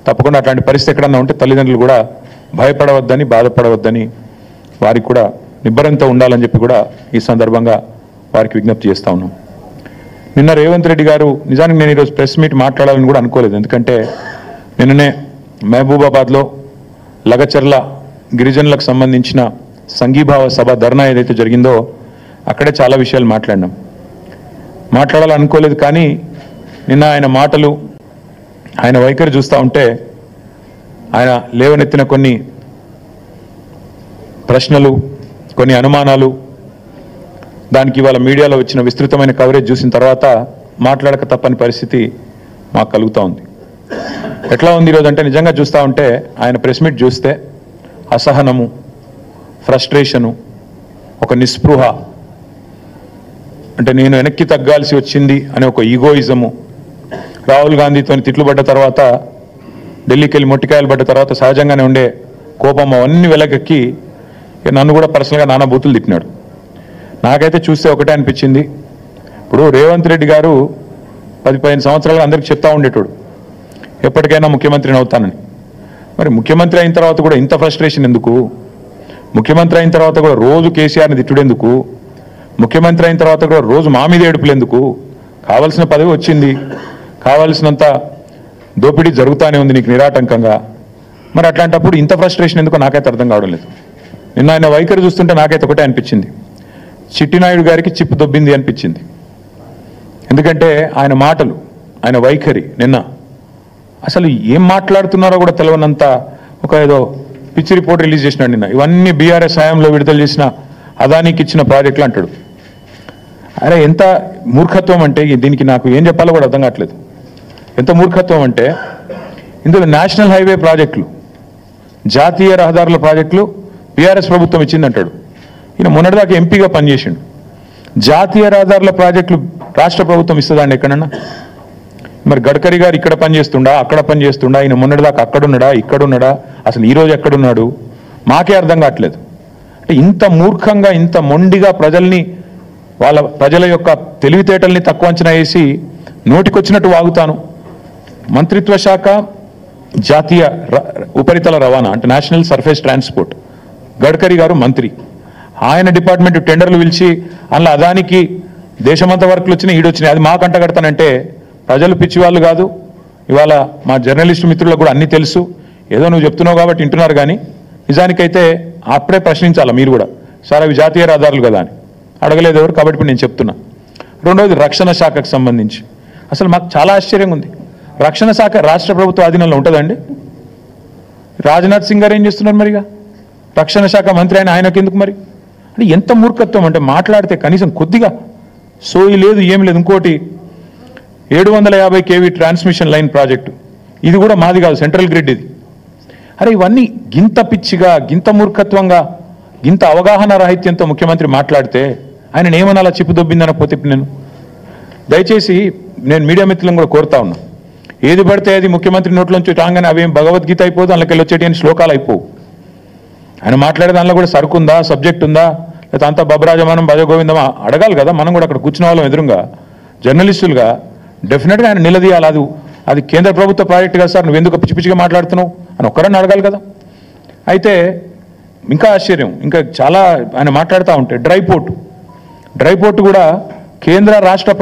తప్పకుండా అట్లాంటి పరిస్థితి ఎక్కడన్నా ఉంటే తల్లిదండ్రులు కూడా భయపడవద్దని బాధపడవద్దని వారికి కూడా నిబ్బరంతో ఉండాలని చెప్పి కూడా ఈ సందర్భంగా వారికి విజ్ఞప్తి చేస్తా ఉన్నాం. నిన్న రేవంత్ రెడ్డి గారు నిజానికి నేను ఈరోజు ప్రెస్ మీట్ మాట్లాడాలని కూడా అనుకోలేదు. ఎందుకంటే నిన్ననే మహబూబాబాద్లో లగచర్ల గిరిజనులకు సంబంధించిన సంఘీభావ సభ ధర్నా ఏదైతే జరిగిందో అక్కడే చాలా విషయాలు మాట్లాడాలనుకోలేదు. కానీ నిన్న ఆయన మాటలు, ఆయన వైఖరి చూస్తూ ఉంటే, ఆయన లేవనెత్తిన కొన్ని ప్రశ్నలు, కొన్ని అనుమానాలు, దానికి ఇవాళ మీడియాలో వచ్చిన విస్తృతమైన కవరేజ్ చూసిన తర్వాత మాట్లాడక తప్పని పరిస్థితి మాకు కలుగుతూ ఉంది. ఎట్లా ఉంది ఈరోజు అంటే నిజంగా చూస్తూ ఉంటే ఆయన ప్రెస్ మీట్ చూస్తే అసహనము, ఫ్రస్ట్రేషను, ఒక నిస్పృహ, అంటే నేను వెనక్కి తగ్గాల్సి వచ్చింది అనే ఒక ఈగోయిజము, రాహుల్ గాంధీతో తిట్లు పడ్డ తర్వాత, ఢిల్లీకి వెళ్ళి మొట్టికాయలు పడ్డ తర్వాత సహజంగానే ఉండే కోపం అవన్నీ వెలకెక్కి నన్ను కూడా పర్సనల్గా నానా బూతులు తిట్టినాడు. నాకైతే చూస్తే ఒకటే అనిపించింది, ఇప్పుడు రేవంత్ రెడ్డి గారు 10-15 సంవత్సరాలు అందరికీ చెప్తా ఉండేటోడు ఎప్పటికైనా ముఖ్యమంత్రిని అవుతానని. మరి ముఖ్యమంత్రి అయిన తర్వాత కూడా ఇంత ఫ్రస్ట్రేషన్ ఎందుకు? ముఖ్యమంత్రి అయిన తర్వాత కూడా రోజు కేసీఆర్ని తిట్టుడెందుకు? ముఖ్యమంత్రి అయిన తర్వాత కూడా రోజు మా మీద ఏడుపులు ఎందుకు? కావాల్సిన పదవి వచ్చింది, కావాల్సినంత దోపిడీ జరుగుతూనే ఉంది నీకు నిరాటంకంగా. మరి అట్లాంటప్పుడు ఇంత ఫ్రస్ట్రేషన్ ఎందుకో నాకైతే అర్థం కావడం లేదు. నిన్న ఆయన వైఖరి చూస్తుంటే నాకైతే ఒకటే అనిపించింది, చిట్టినాయుడు గారికి చిప్పు దొబ్బింది అనిపించింది. ఎందుకంటే ఆయన మాటలు, ఆయన వైఖరి నిన్న అసలు ఏం మాట్లాడుతున్నారో కూడా తెలియనంత ఒక ఏదో పిచ్చి రిపోర్ట్ రిలీజ్ చేసినాడు నిన్న. ఇవన్నీ బీఆర్ఎస్ హయాంలో విడుదల చేసిన అదానికి ఇచ్చిన ప్రాజెక్టులు అంటాడు. అరే ఎంత మూర్ఖత్వం అంటే, దీనికి నాకు ఏం చెప్పాలో కూడా అర్థం కావట్లేదు. ఎంత మూర్ఖత్వం అంటే, ఇందులో నేషనల్ హైవే ప్రాజెక్టులు, జాతీయ రహదారుల ప్రాజెక్టులు బీఆర్ఎస్ ప్రభుత్వం ఇచ్చిందంటాడు. ఈయన మొన్నటిదాకా ఎంపీగా పనిచేసిండు. జాతీయ రహదారుల ప్రాజెక్టులు రాష్ట్ర ప్రభుత్వం ఇస్తుందండి ఎక్కడన్నా? మరి గడ్కరీ గారు ఇక్కడ పనిచేస్తుండా, అక్కడ పనిచేస్తుండా? ఈయన మొన్నటిదాకా అక్కడున్నాడా, ఇక్కడున్నాడా? అసలు ఈరోజు ఎక్కడున్నాడు? మాకే అర్థం కావట్లేదు. అంటే ఇంత మూర్ఖంగా, ఇంత మొండిగా ప్రజల యొక్క తెలివితేటల్ని తక్కువ అంచనా వేసి నోటికొచ్చినట్టు వాగుతాను. మంత్రిత్వ శాఖ జాతీయ ఉపరితల రవాణా అంటే నేషనల్ సర్ఫేస్ ట్రాన్స్పోర్ట్, గడ్కరీ గారు మంత్రి. ఆయన డిపార్ట్మెంట్ టెండర్లు పిలిచి అందులో అదానికి దేశమంతా వర్కులు వచ్చినాయి, ఈడొచ్చినాయి. అది మాకు అంటగడతానంటే ప్రజలు పిచ్చివాళ్ళు కాదు. ఇవాళ మా జర్నలిస్టు మిత్రులకు కూడా అన్నీ తెలుసు. ఏదో నువ్వు చెప్తున్నావు కాబట్టి వింటున్నారు. కానీ నిజానికైతే అప్పుడే ప్రశ్నించాలా మీరు కూడా, సార్ అవి జాతీయ రహదారులు కదా అని. అడగలేదు ఎవరు, కాబట్టి ఇప్పుడు నేను చెప్తున్నా. రెండవది రక్షణ శాఖకు సంబంధించి అసలు మాకు చాలా ఆశ్చర్యంగా ఉంది. రక్షణ శాఖ రాష్ట్ర ప్రభుత్వ ఆధీనంలో ఉంటుందండి. రాజ్నాథ్ సింగ్ గారు ఏం చేస్తున్నారు మరిగా? రక్షణ శాఖ మంత్రి ఆయనకి ఎందుకు మరి? అంటే ఎంత మూర్ఖత్వం అంటే, మాట్లాడితే కనీసం కొద్దిగా సోయి లేదు, ఏం లేదు. ఇంకోటి 750 kV ట్రాన్స్మిషన్ లైన్ ప్రాజెక్టు, ఇది కూడా మాది కాదు, సెంట్రల్ గ్రిడ్ ఇది. అరే ఇవన్నీ గింత పిచ్చిగా, గింత మూర్ఖత్వంగా, గింత అవగాహన రాహిత్యంతో ముఖ్యమంత్రి మాట్లాడితే ఆయన ఏమనాలా చిప్పు దొబ్బిందనకపోతే? ఇప్పుడు దయచేసి నేను మీడియా మిత్రులను కూడా కోరుతా ఉన్నా, ఏది పడితే అది ముఖ్యమంత్రి నోట్లోంచి రాగానే అవేం భగవద్గీత అయిపోదు, అందులోకి వచ్చేటి శ్లోకాలు అయిపోవు. ఆయన మాట్లాడే దానిలో కూడా సరుకుందా, సబ్జెక్ట్ ఉందా, లేదా అంతా బబరాజమానం భజగోవిందమా అడగాలి కదా. మనం కూడా అక్కడ కూర్చున్న వాళ్ళం ఎదురుగా జర్నలిస్టులుగా డెఫినెట్గా ఆయన నిలదీయాలి. అది కేంద్ర ప్రభుత్వ ప్రాజెక్ట్ కదా సార్, నువ్వు ఎందుకు పిచ్చి పిచ్చిగా మాట్లాడుతున్నావు అని ఒక్కరన్నా అడగాలి కదా. అయితే ఇంకా ఆశ్చర్యం, ఇంకా చాలా ఆయన మాట్లాడుతూ ఉంటే డ్రై పోర్టు కూడా కేంద్ర రాష్ట్ర